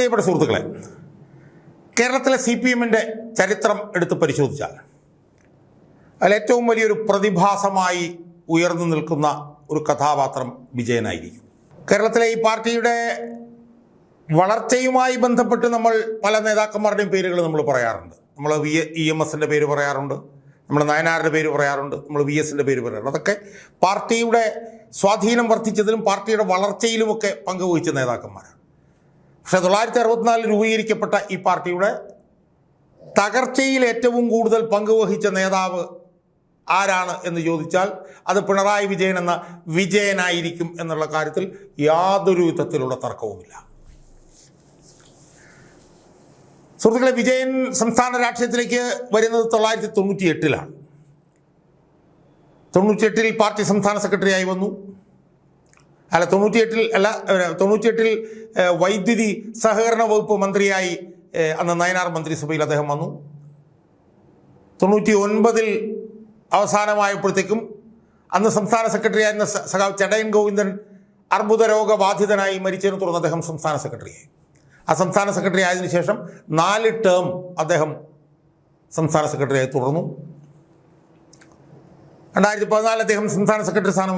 പ്രിയപ്പെട്ട സുഹൃത്തുക്കളെ, കേരളത്തിലെ CPM-ന്റെ ചരിത്രം എടുത്ത് പരിശോധിച്ചാൽ അതിൽ ഏറ്റവും വലിയൊരു പ്രതിഭാസമായി ഉയർന്നു നിൽക്കുന്ന ഒരു കഥാപാത്രം വിജയനായിരിക്കും. കേരളത്തിലെ ഈ പാർട്ടിയുടെ വളർച്ചയുമായി ബന്ധപ്പെട്ട് നമ്മൾ പല നേതാക്കന്മാരുടെയും പേരുകൾ നമ്മൾ പറയാറുണ്ട്. നമ്മൾ EMS-ൻ്റെ പേര് പറയാറുണ്ട്, നമ്മൾ നയനാരുടെ പേര് പറയാറുണ്ട്, നമ്മൾ VS-ൻ്റെ പേര് പറയാറുണ്ട്. അതൊക്കെ പാർട്ടിയുടെ സ്വാധീനം വർദ്ധിച്ചതിലും പാർട്ടിയുടെ വളർച്ചയിലുമൊക്കെ പങ്കുവഹിച്ച നേതാക്കന്മാരാണ്. പക്ഷേ 1964 രൂപീകരിക്കപ്പെട്ട ഈ പാർട്ടിയുടെ തകർച്ചയിൽ ഏറ്റവും കൂടുതൽ പങ്കുവഹിച്ച നേതാവ് ആരാണ് എന്ന് ചോദിച്ചാൽ അത് പിണറായി വിജയൻ എന്ന വിജയനായിരിക്കും എന്നുള്ള കാര്യത്തിൽ യാതൊരു വിധത്തിലുള്ള തർക്കവുമില്ല. സുഹൃത്തുക്കളെ, വിജയൻ സംസ്ഥാന രാഷ്ട്രീയത്തിലേക്ക് വരുന്നത് 1998-ലാണ്. 98-ൽ പാർട്ടി സംസ്ഥാന സെക്രട്ടറിയായി വന്നു. 98-ൽ വൈദ്യുതി സഹകരണ വകുപ്പ് മന്ത്രിയായി അന്ന് നയനാർ മന്ത്രിസഭയിൽ അദ്ദേഹം വന്നു. 99-ൽ അവസാനമായപ്പോഴത്തേക്കും അന്ന് സംസ്ഥാന സെക്രട്ടറി ആയിരുന്ന സഖാവ് ചടയൻ ഗോവിന്ദൻ അർബുദ രോഗബാധിതനായി മരിച്ചതിനെ തുടർന്ന് അദ്ദേഹം സംസ്ഥാന സെക്രട്ടറിയായി. ആ സംസ്ഥാന സെക്രട്ടറി ആയതിനു ശേഷം 4 ടേം അദ്ദേഹം സംസ്ഥാന സെക്രട്ടറിയായി തുടർന്നു. 2014 അദ്ദേഹം സംസ്ഥാന സെക്രട്ടറി സ്ഥാനം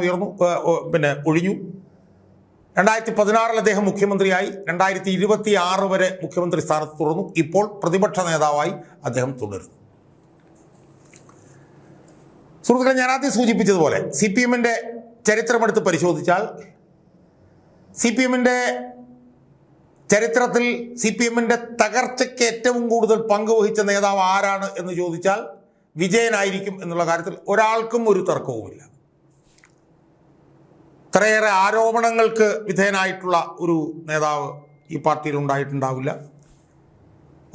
ഒഴിഞ്ഞു. 2016 അദ്ദേഹം മുഖ്യമന്ത്രിയായി. 2026 വരെ മുഖ്യമന്ത്രി സ്ഥാനത്ത് തുടർന്നു. ഇപ്പോൾ പ്രതിപക്ഷ നേതാവായി അദ്ദേഹം തുടരുന്നു. സുഹൃത്തുക്കളെ, ഞാൻ ആദ്യം സൂചിപ്പിച്ചതുപോലെ CPM-ന്റെ ചരിത്രമെടുത്ത് പരിശോധിച്ചാൽ CPM-ന്റെ ചരിത്രത്തിൽ CPM-ന്റെ തകർച്ചയ്ക്ക് ഏറ്റവും കൂടുതൽ പങ്കുവഹിച്ച നേതാവ് ആരാണ് എന്ന് ചോദിച്ചാൽ വിജയനായിരിക്കും എന്നുള്ള കാര്യത്തിൽ ഒരാൾക്കും ഒരു തർക്കവുമില്ല. ഇത്രയേറെ ആരോപണങ്ങൾക്ക് വിധേയനായിട്ടുള്ള ഒരു നേതാവ് ഈ പാർട്ടിയിൽ ഉണ്ടായിട്ടുണ്ടാവില്ല.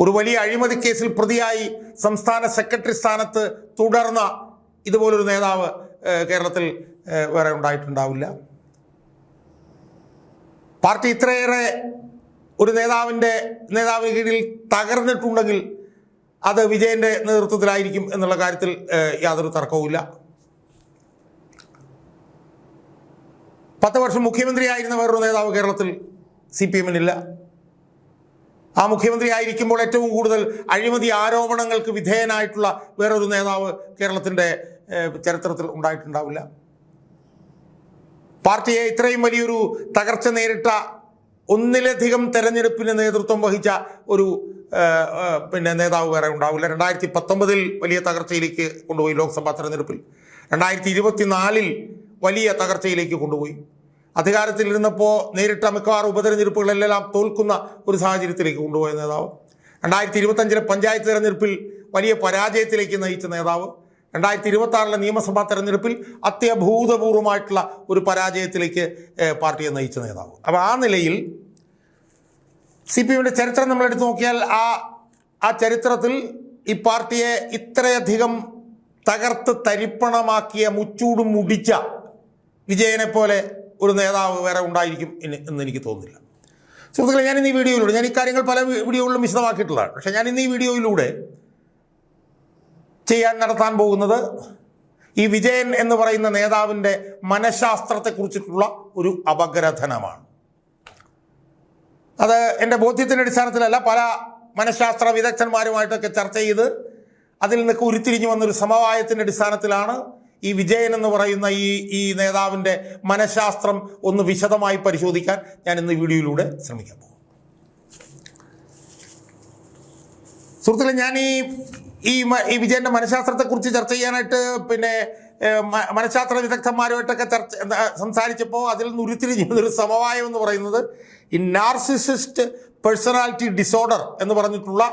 ഒരു വലിയ അഴിമതി കേസിൽ പ്രതിയായി സംസ്ഥാന സെക്രട്ടറി സ്ഥാനത്ത് തുടർന്ന ഇതുപോലൊരു നേതാവ് കേരളത്തിൽ വേറെ ഉണ്ടായിട്ടുണ്ടാവില്ല. പാർട്ടി ഇത്രയേറെ ഒരു നേതാവിന് കീഴിൽ തകർന്നിട്ടുണ്ടെങ്കിൽ അത് വിജയൻ്റെ നേതൃത്വത്തിലായിരിക്കും എന്നുള്ള കാര്യത്തിൽ യാതൊരു തർക്കവുമില്ല. 10 വർഷം മുഖ്യമന്ത്രിയായിരുന്ന വേറൊരു നേതാവ് കേരളത്തിൽ CPM-നില്ല. ആ മുഖ്യമന്ത്രി ആയിരിക്കുമ്പോൾ ഏറ്റവും കൂടുതൽ അഴിമതി ആരോപണങ്ങൾക്ക് വിധേയനായിട്ടുള്ള വേറൊരു നേതാവ് കേരളത്തിൻ്റെ ചരിത്രത്തിൽ ഉണ്ടായിട്ടുണ്ടാവില്ല. പാർട്ടിയെ ഇത്രയും വലിയൊരു തകർച്ച നേരിട്ട ഒന്നിലധികം തെരഞ്ഞെടുപ്പിന് നേതൃത്വം വഹിച്ച ഒരു നേതാവ് വേറെ ഉണ്ടാവില്ല. 2019-ൽ വലിയ തകർച്ചയിലേക്ക് കൊണ്ടുപോയി ലോക്സഭാ തെരഞ്ഞെടുപ്പിൽ. 2024-ൽ വലിയ തകർച്ചയിലേക്ക് കൊണ്ടുപോയി. അധികാരത്തിലിരുന്നപ്പോൾ നേരിട്ട മിക്കവാറും ഉപതെരഞ്ഞെടുപ്പുകളെല്ലാം തോൽക്കുന്ന ഒരു സാഹചര്യത്തിലേക്ക് കൊണ്ടുപോയ നേതാവ്. 2025-ലെ പഞ്ചായത്ത് തെരഞ്ഞെടുപ്പിൽ വലിയ പരാജയത്തിലേക്ക് നയിച്ച നേതാവ്. 2026-ലെ നിയമസഭാ തെരഞ്ഞെടുപ്പിൽ അത്യഭൂതപൂർവമായിട്ടുള്ള ഒരു പരാജയത്തിലേക്ക് പാർട്ടിയെ നയിച്ച നേതാവ്. അപ്പോൾ ആ നിലയിൽ CPM-ന്റെ ചരിത്രം നമ്മളെടുത്ത് നോക്കിയാൽ ആ ചരിത്രത്തിൽ ഈ പാർട്ടിയെ ഇത്രയധികം തകർത്ത് തരിപ്പണമാക്കിയ മുച്ചൂടും മുടിച്ച വിജയനെ പോലെ ഒരു നേതാവ് വേറെ ഉണ്ടായിരിക്കും എന്ന് എനിക്ക് തോന്നുന്നില്ല. സുഹൃത്തുക്കളെ, ഞാൻ ഈ കാര്യങ്ങൾ പല വീഡിയോകളിലും വിശദമാക്കിയിട്ടുള്ളതാണ്. പക്ഷേ ഞാൻ ഇന്ന് ഈ വീഡിയോയിലൂടെ നടത്താൻ പോകുന്നത് ഈ വിജയൻ എന്ന് പറയുന്ന നേതാവിൻ്റെ മനഃശാസ്ത്രത്തെക്കുറിച്ചിട്ടുള്ള ഒരു അപഗ്രഥനമാണ്. അത് എൻ്റെ ബോധ്യത്തിൻ്റെ അടിസ്ഥാനത്തിലല്ല, പല മനഃശാസ്ത്ര വിദഗ്ധന്മാരുമായിട്ടൊക്കെ ചർച്ച ചെയ്ത് അതിൽ നിന്നൊക്കെ ഉരുത്തിരിഞ്ഞു വന്നൊരു സമവായത്തിൻ്റെ അടിസ്ഥാനത്തിലാണ് ഈ വിജയൻ എന്ന് പറയുന്ന ഈ നേതാവിൻ്റെ മനഃശാസ്ത്രം ഒന്ന് വിശദമായി പരിശോധിക്കാൻ ഞാൻ ഇന്ന് വീഡിയോയിലൂടെ ശ്രമിക്കാൻ പോകും. സുഹൃത്തുക്കളെ, ഞാൻ ഈ വിജയൻ്റെ മനഃശാസ്ത്രത്തെക്കുറിച്ച് ചർച്ച ചെയ്യാനായിട്ട് മനഃശാസ്ത്ര വിദഗ്ധന്മാരുമായിട്ടൊക്കെ സംസാരിച്ചപ്പോൾ അതിൽ നിന്ന് ഉരുത്തിരിഞ്ഞൊരു സമവായം എന്ന് പറയുന്നത് ഈ നാർസിസിസ്റ്റ് പേഴ്സണാലിറ്റി ഡിസോർഡർ എന്ന് പറഞ്ഞിട്ടുള്ള,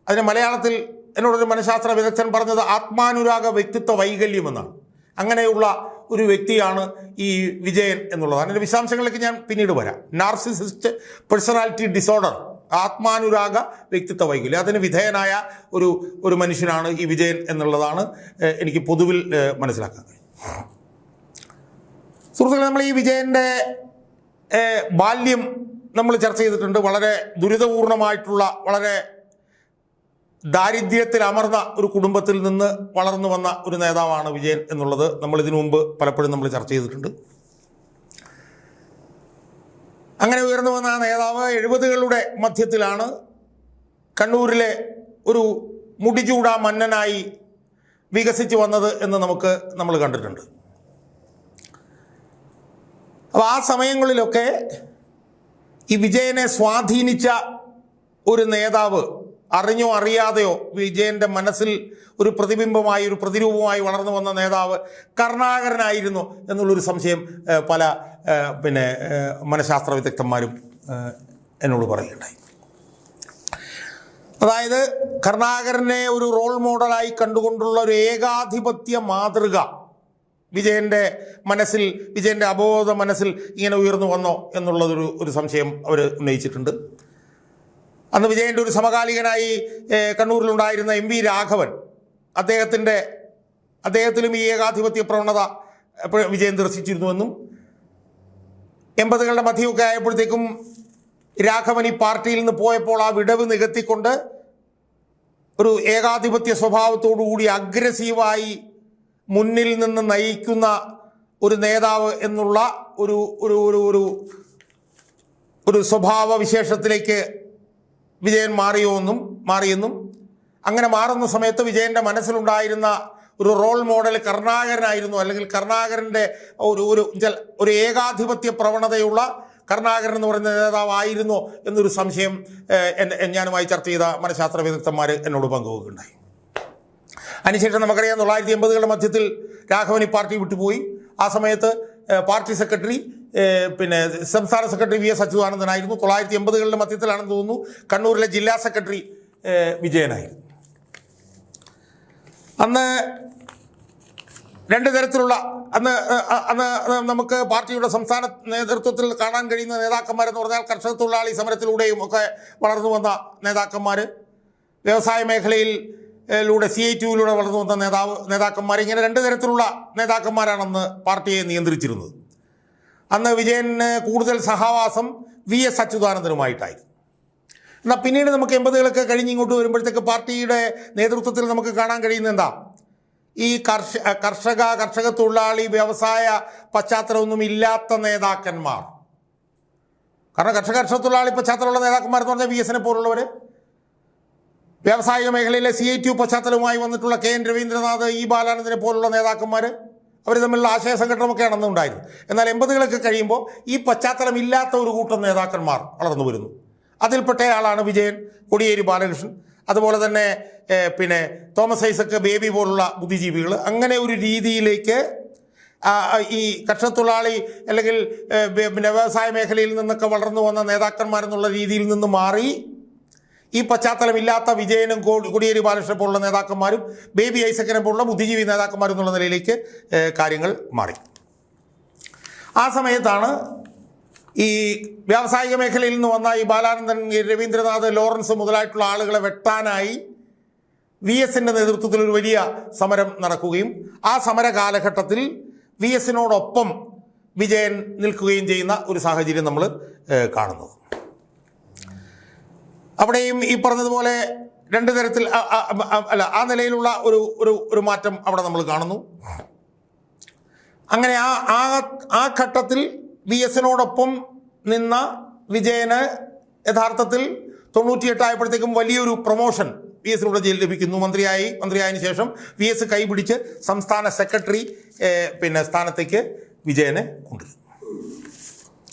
അതിന് മലയാളത്തിൽ എന്നോടൊരു മനഃശാസ്ത്ര വിദഗ്ധൻ പറഞ്ഞത് ആത്മാനുരാഗ വ്യക്തിത്വ വൈകല്യം എന്നാണ്. അങ്ങനെയുള്ള ഒരു വ്യക്തിയാണ് ഈ വിജയൻ എന്നുള്ളതാണ്. അതിൻ്റെ വിശദാംശങ്ങളിലേക്ക് ഞാൻ പിന്നീട് വരാം. നാർസിസിസ്റ്റ് പേഴ്സണാലിറ്റി ഡിസോർഡർ, ആത്മാനുരാഗ വ്യക്തിത്വ വൈകല്യം, അതിന് വിധേയനായ ഒരു മനുഷ്യനാണ് ഈ വിജയൻ എന്നുള്ളതാണ് എനിക്ക് പൊതുവിൽ മനസ്സിലാക്കാൻ കഴിയും. സുഹൃത്തുക്കളെ, നമ്മൾ ഈ വിജയൻ്റെ ബാല്യം നമ്മൾ ചർച്ച ചെയ്തിട്ടുണ്ട്. വളരെ ദുരിതപൂർണമായിട്ടുള്ള, വളരെ ദാരിദ്ര്യത്തിൽ അമർന്ന ഒരു കുടുംബത്തിൽ നിന്ന് വളർന്നു വന്ന ഒരു നേതാവാണ് വിജയൻ എന്നുള്ളത് നമ്മൾ ഇതിനു മുമ്പ് പലപ്പോഴും നമ്മൾ ചർച്ച ചെയ്തിട്ടുണ്ട്. അങ്ങനെ ഉയർന്നു വന്ന ആ നേതാവ് 70കളുടെ മധ്യത്തിലാണ് കണ്ണൂരിലെ ഒരു മുടിചൂടാ മന്നനായി വികസിച്ച് വന്നത് എന്ന് നമ്മൾ കണ്ടിട്ടുണ്ട്. അപ്പോൾ ആ സമയങ്ങളിലൊക്കെ ഈ വിജയനെ സ്വാധീനിച്ച ഒരു നേതാവ് അറിഞ്ഞോ അറിയാതെയോ വിജയൻ്റെ മനസ്സിൽ ഒരു പ്രതിബിംബമായി ഒരു പ്രതിരൂപമായി വളർന്നു വന്ന നേതാവ് കരുണാകരനായിരുന്നു എന്നുള്ളൊരു സംശയം പല മനഃശാസ്ത്ര വിദഗ്ധന്മാരും എന്നോട് പറയുകയുണ്ടായി. അതായത് കരുണാകരനെ ഒരു റോൾ മോഡലായി കണ്ടുകൊണ്ടുള്ള ഒരു ഏകാധിപത്യ മാതൃക വിജയൻ്റെ മനസ്സിൽ, വിജയൻ്റെ അബോധ മനസ്സിൽ ഇങ്ങനെ ഉയർന്നു വന്നോ എന്നുള്ളതൊരു സംശയം അവർ ഉന്നയിച്ചിട്ടുണ്ട്. അന്ന് വിജയൻ്റെ ഒരു സമകാലികനായി കണ്ണൂരിലുണ്ടായിരുന്ന MV രാഘവൻ, അദ്ദേഹത്തിലും ഈ ഏകാധിപത്യ പ്രവണത വിജയൻ ദർശിച്ചിരുന്നുവെന്നും 80കളുടെ മധ്യമൊക്കെ ആയപ്പോഴത്തേക്കും രാഘവൻ ഈ പാർട്ടിയിൽ നിന്ന് പോയപ്പോൾ ആ വിടവ് നികത്തിക്കൊണ്ട് ഒരു ഏകാധിപത്യ സ്വഭാവത്തോടുകൂടി അഗ്രസീവായി മുന്നിൽ നിന്ന് നയിക്കുന്ന ഒരു നേതാവ് എന്നുള്ള ഒരു സ്വഭാവ വിശേഷത്തിലേക്ക് വിജയൻ മാറിയെന്നും അങ്ങനെ മാറുന്ന സമയത്ത് വിജയൻ്റെ മനസ്സിലുണ്ടായിരുന്ന ഒരു റോൾ മോഡൽ കരുണാകരനായിരുന്നു, അല്ലെങ്കിൽ കരുണാകരൻ്റെ ഒരു ഏകാധിപത്യ പ്രവണതയുള്ള കരുണാകരൻ എന്ന് പറയുന്ന നേതാവായിരുന്നോ എന്നൊരു സംശയം ഞാനുമായി ചർച്ച ചെയ്ത മനഃശാസ്ത്ര വിദഗ്ധന്മാർ എന്നോട് പങ്കുവെക്കുകയുണ്ടായി. അതിനുശേഷം നമുക്കറിയാം 1980കളുടെ മധ്യത്തിൽ രാഘവൻ ഈ പാർട്ടി വിട്ടുപോയി. ആ സമയത്ത് പാർട്ടി സെക്രട്ടറി സംസ്ഥാന സെക്രട്ടറി VS അച്യുതാനന്ദനായിരുന്നു. 1980കളുടെ മധ്യത്തിലാണെന്ന് തോന്നുന്നു കണ്ണൂരിലെ ജില്ലാ സെക്രട്ടറി വിജയനായിരുന്നു. അന്ന് രണ്ട് തരത്തിലുള്ള അന്ന് നമുക്ക് പാർട്ടിയുടെ സംസ്ഥാന നേതൃത്വത്തിൽ കാണാൻ കഴിയുന്ന നേതാക്കന്മാരെന്ന് പറഞ്ഞാൽ കർഷക തൊഴിലാളി സമരത്തിലൂടെയും ഒക്കെ വളർന്നു വന്ന നേതാക്കന്മാർ, വ്യവസായ മേഖലയിലൂടെ CITUവിലൂടെ വളർന്നു വന്ന നേതാക്കന്മാർ, ഇങ്ങനെ രണ്ട് തരത്തിലുള്ള നേതാക്കന്മാരാണെന്ന് പാർട്ടിയെ നിയന്ത്രിച്ചിരുന്നത്. അന്ന് വിജയന് കൂടുതൽ സഹവാസം VS അച്യുതാനന്ദനുമായിട്ടായിരുന്നു. എന്നാൽ പിന്നീട് നമുക്ക് 80കളൊക്കെ കഴിഞ്ഞിങ്ങോട്ട് വരുമ്പോഴത്തേക്ക് പാർട്ടിയുടെ നേതൃത്വത്തിൽ നമുക്ക് കാണാൻ കഴിയുന്ന എന്താ, ഈ കർഷക തൊഴിലാളി വ്യവസായ പശ്ചാത്തലമൊന്നും ഇല്ലാത്ത നേതാക്കന്മാർ. കാരണം കർഷക തൊഴിലാളി പശ്ചാത്തലമുള്ള നേതാക്കന്മാരെന്ന് പറഞ്ഞാൽ VSനെ പോലുള്ളവർ, വ്യാവസായിക മേഖലയിലെ CITU പശ്ചാത്തലവുമായി വന്നിട്ടുള്ള KN രവീന്ദ്രനാഥ്, E ബാലാനന്ദനെ പോലുള്ള നേതാക്കന്മാർ, അവർ തമ്മിലുള്ള ആശയ സംഘടനമൊക്കെയാണ് അന്ന് ഉണ്ടായിരുന്നു. എന്നാൽ 80കളൊക്കെ കഴിയുമ്പോൾ ഈ പശ്ചാത്തലം ഇല്ലാത്ത ഒരു കൂട്ടം നേതാക്കന്മാർ വളർന്നു വരുന്നു. അതിൽപ്പെട്ടയാളാണ് വിജയൻ, കോടിയേരി ബാലകൃഷ്ണൻ, അതുപോലെ തന്നെ തോമസ് ഐസക്, ബേബി പോലുള്ള ബുദ്ധിജീവികൾ. അങ്ങനെ ഒരു രീതിയിലേക്ക് ഈ കർഷകത്തൊഴിലാളി അല്ലെങ്കിൽ വ്യവസായ മേഖലയിൽ നിന്നൊക്കെ വളർന്നു വന്ന നേതാക്കന്മാരെന്നുള്ള രീതിയിൽ നിന്ന് മാറി ഈ പശ്ചാത്തലമില്ലാത്ത വിജയനും കോടിയേരി ബാലകൃഷ്ണനെ പോലുള്ള നേതാക്കന്മാരും ബേബി ഐസക്കിനെ പോലുള്ള ബുദ്ധിജീവി നേതാക്കന്മാരും എന്നുള്ള നിലയിലേക്ക് കാര്യങ്ങൾ മാറി. ആ സമയത്താണ് ഈ വ്യാവസായിക മേഖലയിൽ നിന്ന് വന്ന ഈ ബാലാനന്ദൻ, രവീന്ദ്രനാഥ്, ലോറൻസ് മുതലായിട്ടുള്ള ആളുകളെ വെട്ടാനായി VSൻ്റെ നേതൃത്വത്തിൽ ഒരു വലിയ സമരം നടക്കുകയും ആ സമര കാലഘട്ടത്തിൽ VSനോടൊപ്പം വിജയൻ നിൽക്കുകയും ചെയ്യുന്ന ഒരു സാഹചര്യം നമ്മൾ കാണുന്നത്. അവിടെയും ഈ പറഞ്ഞതുപോലെ രണ്ട് തരത്തിൽ ആ നിലയിലുള്ള ഒരു മാറ്റം അവിടെ നമ്മൾ കാണുന്നു. അങ്ങനെ ആ ഘട്ടത്തിൽ VSനോടൊപ്പം നിന്ന വിജയന് യഥാർത്ഥത്തിൽ 98 ആയപ്പോഴത്തേക്കും വലിയൊരു പ്രൊമോഷൻ VSലൂടെ ലഭിക്കുന്നു. മന്ത്രിയായതിനു ശേഷം VS കൈപിടിച്ച് സംസ്ഥാന സെക്രട്ടറി സ്ഥാനത്തേക്ക് വിജയനെ കൊണ്ടുവരും.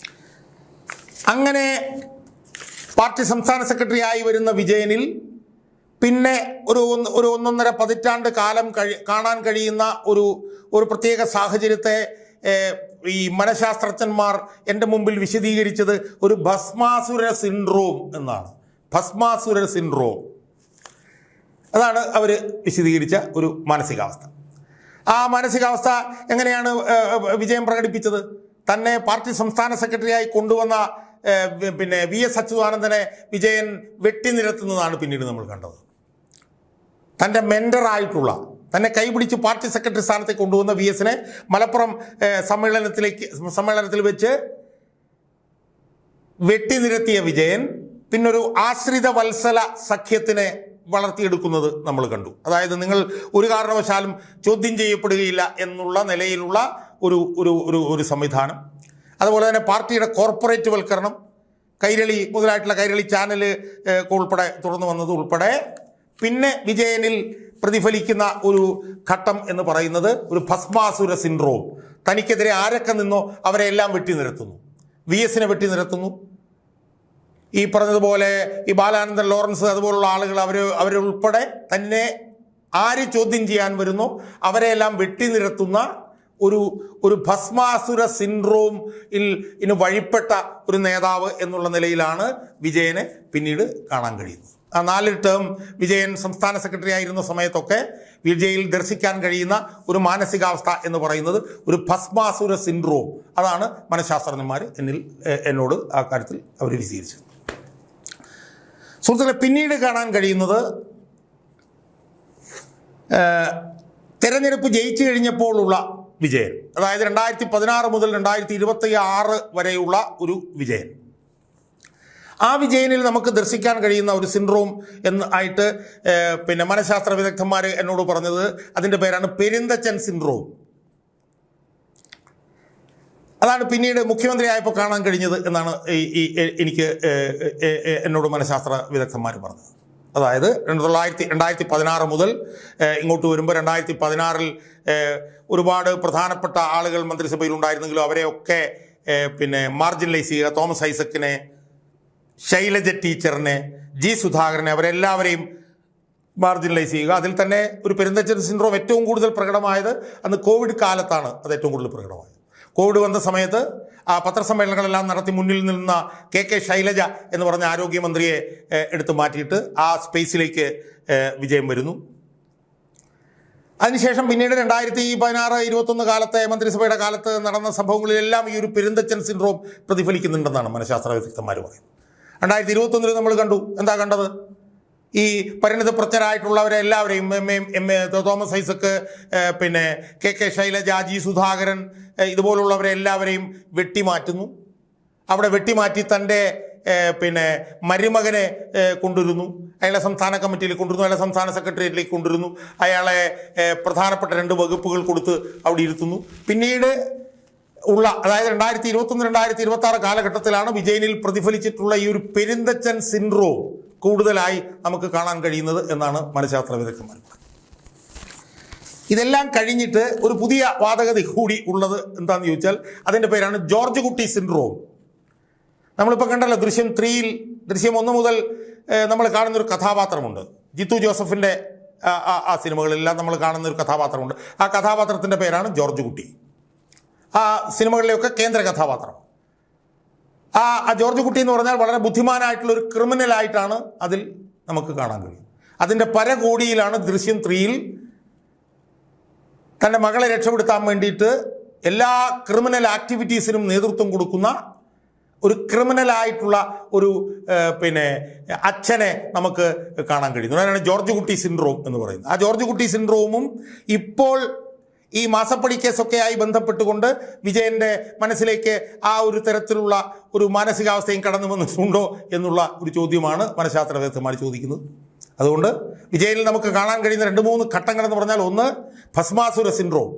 അങ്ങനെ പാർട്ടി സംസ്ഥാന സെക്രട്ടറി ആയി വരുന്ന വിജയനിൽ പിന്നെ ഒരു 1.5 പതിറ്റാണ്ട് കാലം കാണാൻ കഴിയുന്ന ഒരു പ്രത്യേക സാഹചര്യത്തെ ഈ മനഃശാസ്ത്രജ്ഞന്മാർ എൻ്റെ മുമ്പിൽ വിശദീകരിച്ചത് ഒരു ഭസ്മാസുര സിൻഡ്രോം എന്നാണ്. ഭസ്മാസുര സിൻഡ്രോം, അതാണ് അവർ വിശദീകരിച്ച ഒരു മാനസികാവസ്ഥ. ആ മാനസികാവസ്ഥ എങ്ങനെയാണ് വിജയൻ പ്രകടിപ്പിച്ചത്? തന്നെ പാർട്ടി സംസ്ഥാന സെക്രട്ടറിയായി കൊണ്ടുവന്ന VS അച്യുതാനന്ദനെ വിജയൻ വെട്ടിനിരത്തുന്നതാണ് പിന്നീട് നമ്മൾ കണ്ടത്. തൻ്റെ മെൻറ്ററായിട്ടുള്ള, തന്നെ കൈപിടിച്ച് പാർട്ടി സെക്രട്ടറി സ്ഥാനത്തേക്ക് കൊണ്ടുവന്ന VSനെ മലപ്പുറം സമ്മേളനത്തിൽ വെച്ച് വെട്ടിനിരത്തിയ വിജയൻ പിന്നൊരു ആശ്രിത വത്സല സഖ്യത്തിനെ വളർത്തിയെടുക്കുന്നത് നമ്മൾ കണ്ടു. അതായത് നിങ്ങൾ ഒരു കാരണവശാലും ചോദ്യം ചെയ്യപ്പെടുകയില്ല എന്നുള്ള നിലയിലുള്ള ഒരു സംവിധാനം. അതുപോലെ തന്നെ പാർട്ടിയുടെ കോർപ്പറേറ്റ് വൽക്കരണം, കൈരളി മുതലായിട്ടുള്ള കൈരളി ചാനൽ ഉൾപ്പെടെ തുറന്നു വന്നത് ഉൾപ്പെടെ, പിന്നെ വിജയനിൽ പ്രതിഫലിക്കുന്ന ഒരു ഘട്ടം എന്ന് പറയുന്നത് ഒരു ഭസ്മാസുര സിൻഡ്രോം. തനിക്കെതിരെ ആരൊക്കെ നിന്നോ അവരെ എല്ലാം വെട്ടിനിരത്തുന്നു. VS-നെ വെട്ടിനിരത്തുന്നു. ഈ പറഞ്ഞതുപോലെ ഈ ബാലാനന്ദൻ, ലോറൻസ് അതുപോലുള്ള ആളുകൾ അവരുൾപ്പെടെ തന്നെ ആര് ചോദ്യം ചെയ്യാൻ വരുന്നോ അവരെയെല്ലാം വെട്ടിനിരത്തുന്ന ഒരു ഭസ്മാസുര സിൻഡ്രോം ഇന് വഴിപ്പെട്ട ഒരു നേതാവ് എന്നുള്ള നിലയിലാണ് വിജയനെ പിന്നീട് കാണാൻ കഴിയുന്നത്. ആ 4 ടേം വിജയൻ സംസ്ഥാന സെക്രട്ടറി ആയിരുന്ന സമയത്തൊക്കെ വിജയിൽ ദർശിക്കാൻ കഴിയുന്ന ഒരു മാനസികാവസ്ഥ എന്ന് പറയുന്നത് ഒരു ഭസ്മാസുര സിൻഡ്രോം. അതാണ് മനഃശാസ്ത്രജ്ഞന്മാർ എന്നോട് ആ കാര്യത്തിൽ അവർ വിശദീകരിച്ചത്. സുഹൃത്തുക്കളെ, പിന്നീട് കാണാൻ കഴിയുന്നത് തെരഞ്ഞെടുപ്പ് ജയിച്ചു കഴിഞ്ഞപ്പോഴുള്ള വിജയൻ, അതായത് 2016 മുതൽ 2026 വരെയുള്ള ഒരു വിജയൻ. ആ വിജയനിൽ നമുക്ക് ദർശിക്കാൻ കഴിയുന്ന ഒരു സിൻഡ്രോം ആയിട്ട് പിന്നെ മനഃശാസ്ത്ര വിദഗ്ധന്മാർ എന്നോട് പറഞ്ഞത് അതിൻ്റെ പേരാണ് പെരുന്തച്ചൻ സിൻഡ്രോം. അതാണ് പിന്നീട് മുഖ്യമന്ത്രിയായപ്പോൾ കാണാൻ കഴിഞ്ഞത് എന്നാണ് എനിക്ക് എന്നോട് മനഃശാസ്ത്ര വിദഗ്ധന്മാർ പറഞ്ഞത്. അതായത് 2016 മുതൽ ഇങ്ങോട്ട് വരുമ്പോൾ 2016 ഒരുപാട് പ്രധാനപ്പെട്ട ആളുകൾ മന്ത്രിസഭയിൽ ഉണ്ടായിരുന്നെങ്കിലും അവരെയൊക്കെ പിന്നെ മാർജിനലൈസ് ചെയ്യുക. തോമസ് ഐസക്കിനെ, ശൈലജ ടീച്ചറിനെ, ജി സുധാകരനെ, അവരെല്ലാവരെയും മാർജിനലൈസ് ചെയ്യുക. അതിൽ തന്നെ ഒരു പെരുന്തച്ചൻ സിൻഡ്രോം ഏറ്റവും കൂടുതൽ പ്രകടമായത് അന്ന് കോവിഡ് കാലത്താണ്. അത് ഏറ്റവും കൂടുതൽ പ്രകടമായത് കോവിഡ് വന്ന സമയത്ത് ആ പത്രസമ്മേളനങ്ങളെല്ലാം നടത്തി മുന്നിൽ നിന്ന KK ശൈലജ എന്ന് പറഞ്ഞ ആരോഗ്യമന്ത്രിയെ എടുത്തു മാറ്റിയിട്ട് ആ സ്പേസിലേക്ക് വിജയം വരുന്നു. അതിനുശേഷം പിന്നീട് 2016-21 കാലത്തെ മന്ത്രിസഭയുടെ കാലത്ത് നടന്ന സംഭവങ്ങളിലെല്ലാം ഈ ഒരു പെരുന്തച്ചൻ സിൻഡ്രോം പ്രതിഫലിക്കുന്നുണ്ടെന്നാണ് മനഃശാസ്ത്ര വിദഗ്ധന്മാർ പറയുന്നത്. 2021 നമ്മൾ കണ്ടു. എന്താ കണ്ടത്? ഈ പരിണിതപ്രജ്ഞരായിട്ടുള്ളവരെ എല്ലാവരെയും തോമസ് ഐസക്ക്, പിന്നെ KK ശൈലജ, ജി സുധാകരൻ, ഇതുപോലുള്ളവരെ എല്ലാവരെയും വെട്ടിമാറ്റുന്നു. അവിടെ വെട്ടിമാറ്റി തൻ്റെ പിന്നെ മരുമകനെ കൊണ്ടുവരുന്നു. അയാളെ സംസ്ഥാന കമ്മിറ്റിയിൽ കൊണ്ടുവരുന്നു, അയാളെ സംസ്ഥാന സെക്രട്ടേറിയറ്റിലേക്ക് കൊണ്ടുവരുന്നു, അയാളെ പ്രധാനപ്പെട്ട 2 വകുപ്പുകൾ കൊടുത്ത് അവിടെ ഇരുത്തുന്നു. പിന്നീട് അതായത് 2021-2026 കാലഘട്ടത്തിലാണ് വിജയനിൽ പ്രതിഫലിച്ചിട്ടുള്ള ഈ ഒരു പെരുന്തച്ചൻ സിൻഡ്രോം കൂടുതലായി നമുക്ക് കാണാൻ കഴിയുന്നത് എന്നാണ് മനഃശാസ്ത്ര വിദഗ്ധന്മാർ. ഇതെല്ലാം കഴിഞ്ഞിട്ട് ഒരു പുതിയ വാദഗതി കൂടി ഉള്ളത് എന്താണെന്ന് ചോദിച്ചാൽ അതിൻ്റെ പേരാണ് ജോർജ് കുട്ടി സിൻഡ്രോം. നമ്മളിപ്പോൾ കണ്ടല്ലോ ദൃശ്യം 3-ൽ, ദൃശ്യം 1 മുതൽ നമ്മൾ കാണുന്നൊരു കഥാപാത്രമുണ്ട്. ജിത്തു ജോസഫിൻ്റെ ആ സിനിമകളിലെല്ലാം നമ്മൾ കാണുന്നൊരു കഥാപാത്രമുണ്ട്. ആ കഥാപാത്രത്തിൻ്റെ പേരാണ് ജോർജ് കുട്ടി. ആ സിനിമകളിലെയൊക്കെ കേന്ദ്ര കഥാപാത്രം. ആ ജോർജ് കുട്ടി എന്ന് പറഞ്ഞാൽ വളരെ ബുദ്ധിമാനായിട്ടുള്ള ഒരു ക്രിമിനലായിട്ടാണ് അതിൽ നമുക്ക് കാണാൻ കഴിയും. അതിൻ്റെ പരകോടിയിലാണ് ദൃശ്യം 3-ൽ തൻ്റെ മകളെ രക്ഷപ്പെടുത്താൻ വേണ്ടിയിട്ട് എല്ലാ ക്രിമിനൽ ആക്ടിവിറ്റീസിനും നേതൃത്വം കൊടുക്കുന്ന ഒരു ക്രിമിനലായിട്ടുള്ള ഒരു പിന്നെ അച്ഛനെ നമുക്ക് കാണാൻ കഴിയുന്നു. അതാണ് ജോർജ് കുട്ടി സിൻഡ്രോം എന്ന് പറയുന്നത്. ആ ജോർജ് കുട്ടി സിൻഡ്രോമും ഇപ്പോൾ ഈ മാസപ്പടി കേസൊക്കെ ആയി ബന്ധപ്പെട്ടുകൊണ്ട് വിജയൻ്റെ മനസ്സിലേക്ക് ആ ഒരു തരത്തിലുള്ള ഒരു മാനസികാവസ്ഥയും കടന്നു വന്നിട്ടുണ്ടോ എന്നുള്ള ഒരു ചോദ്യമാണ് മനഃശാസ്ത്ര വിദഗ്ധന്മാർ ചോദിക്കുന്നത്. അതുകൊണ്ട് വിജയനിൽ നമുക്ക് കാണാൻ കഴിയുന്ന 2-3 ഘട്ടങ്ങളെന്ന് പറഞ്ഞാൽ, ഒന്ന് ഭസ്മാസുര സിൻഡ്രോം.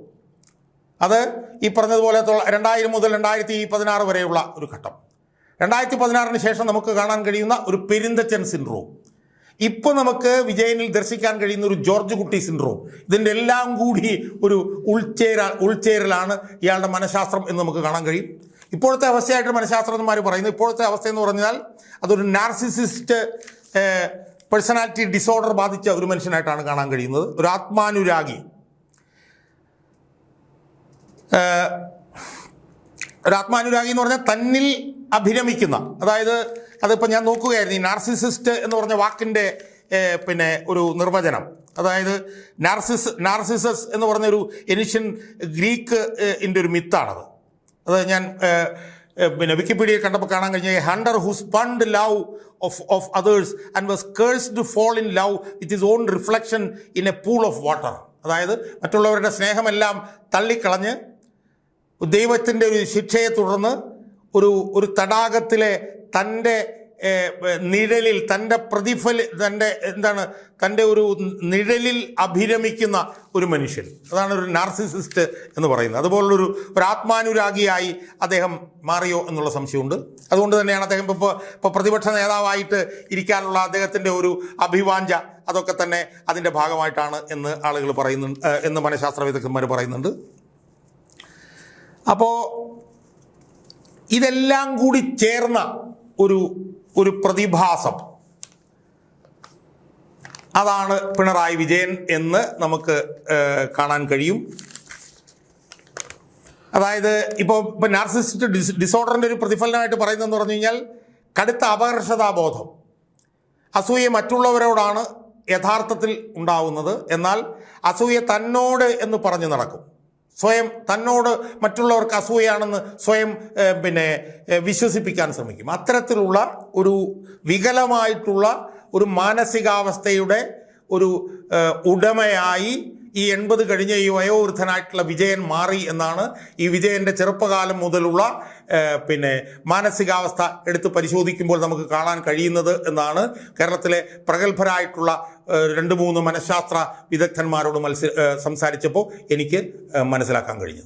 അത് ഈ പറഞ്ഞതുപോലെ 2000 മുതൽ 2016 വരെയുള്ള ഒരു ഘട്ടം. 2016 ശേഷം നമുക്ക് കാണാൻ കഴിയുന്ന ഒരു പെരുന്തച്ചൻ സിൻഡ്രോം. ഇപ്പോൾ നമുക്ക് വിജയനിൽ ദർശിക്കാൻ കഴിയുന്ന ഒരു ജോർജ് കുട്ടി സിൻഡ്രോം. ഇതിൻ്റെ എല്ലാം കൂടി ഒരു ഉൾച്ചേരലാണ് ഇയാളുടെ മനഃശാസ്ത്രം എന്ന് നമുക്ക് കാണാൻ കഴിയും. ഇപ്പോഴത്തെ അവസ്ഥയായിട്ട് മനഃശാസ്ത്രജ്ഞന്മാർ പറയുന്നത്, ഇപ്പോഴത്തെ അവസ്ഥ എന്ന് പറഞ്ഞാൽ അതൊരു നാർസിസിസ്റ്റ് പേഴ്സണാലിറ്റി ഡിസോർഡർ ബാധിച്ച ഒരു മനുഷ്യനായിട്ടാണ് കാണാൻ കഴിയുന്നത്. ഒരു ആത്മാനുരാഗി, എന്ന് പറഞ്ഞാൽ തന്നിൽ അഭിരമിക്കുന്ന, അതായത് അതിപ്പോൾ ഞാൻ നോക്കുകയായിരുന്നു ഈ നാർസിസിസ്റ്റ് എന്ന് പറഞ്ഞ വാക്കിൻ്റെ പിന്നെ ഒരു നിർവചനം. അതായത് നാർസിസസ് എന്ന് പറഞ്ഞൊരു ഏൻഷ്യൻ ഗ്രീക്ക് ഒരു മിത്താണത്. അത് ഞാൻ പിന്നെ വിക്കിപീഡിയയിൽ കണ്ടപ്പോൾ കാണാൻ കഴിഞ്ഞ hunter who spurned love of others and was cursed to fall in love with his own reflection in a pool of water. അതായത് മറ്റുള്ളവരുടെ സ്നേഹമെല്ലാം തള്ളിക്കളഞ്ഞ് ദൈവത്തിൻ്റെ ഒരു ശിക്ഷയെ തുടർന്ന് ഒരു തടാകത്തിലെ തൻ്റെ നിഴലിൽ തൻ്റെ ഒരു നിഴലിൽ അഭിരമിക്കുന്ന ഒരു മനുഷ്യൻ, അതാണ് ഒരു നാർസിസിസ്റ്റ് എന്ന് പറയുന്നത്. അതുപോലുള്ളൊരു ആത്മാനുരാഗിയായി അദ്ദേഹം മാറിയോ എന്നുള്ള സംശയമുണ്ട്. അതുകൊണ്ട് തന്നെയാണ് അദ്ദേഹം ഇപ്പോൾ പ്രതിപക്ഷ നേതാവായിട്ട് ഇരിക്കാനുള്ള അദ്ദേഹത്തിൻ്റെ ഒരു അഭിവാഞ്ച അതൊക്കെ തന്നെ അതിൻ്റെ ഭാഗമായിട്ടാണ് എന്ന് ആളുകൾ പറയുന്നുണ്ട്, എന്ന് മനഃശാസ്ത്ര വിദഗ്ധന്മാർ പറയുന്നുണ്ട്. അപ്പോൾ ഇതെല്ലാം കൂടി ചേർന്ന ഒരു പ്രതിഭാസം, അതാണ് പിണറായി വിജയൻ എന്ന് നമുക്ക് കാണാൻ കഴിയും. അതായത് ഇപ്പോൾ നാർസിസിസ്റ്റ് ഡിസോർഡറിൻ്റെ ഒരു പ്രതിഫലനമായിട്ട് പറയുന്നതെന്ന് പറഞ്ഞു കഴിഞ്ഞാൽ കടുത്ത അപകർഷതാബോധം, അസൂയ മറ്റുള്ളവരോടാണ് യഥാർത്ഥത്തിൽ ഉണ്ടാവുന്നത്, എന്നാൽ അസൂയ തന്നോട് എന്ന് പറഞ്ഞു നടക്കും. സ്വയം തന്നോട് മറ്റുള്ളവർക്ക് അസൂയാണെന്ന് സ്വയം വിശ്വസിപ്പിക്കാൻ ശ്രമിക്കും. അത്തരത്തിലുള്ള ഒരു വികലമായിട്ടുള്ള ഒരു മാനസികാവസ്ഥയുടെ ഒരു ഉടമയായി ഈ 80 കഴിഞ്ഞ ഈ വയോവൃദ്ധനായിട്ടുള്ള വിജയൻ മാറി എന്നാണ് ഈ വിജയൻ്റെ ചെറുപ്പകാലം മുതലുള്ള മാനസികാവസ്ഥ എടുത്ത് പരിശോധിക്കുമ്പോൾ നമുക്ക് കാണാൻ കഴിയുന്നത് എന്നാണ് കേരളത്തിലെ പ്രഗത്ഭരായിട്ടുള്ള 2-3 മനഃശാസ്ത്ര വിദഗ്ധന്മാരോട് സംസാരിച്ചപ്പോൾ എനിക്ക് മനസ്സിലാക്കാൻ കഴിഞ്ഞത്.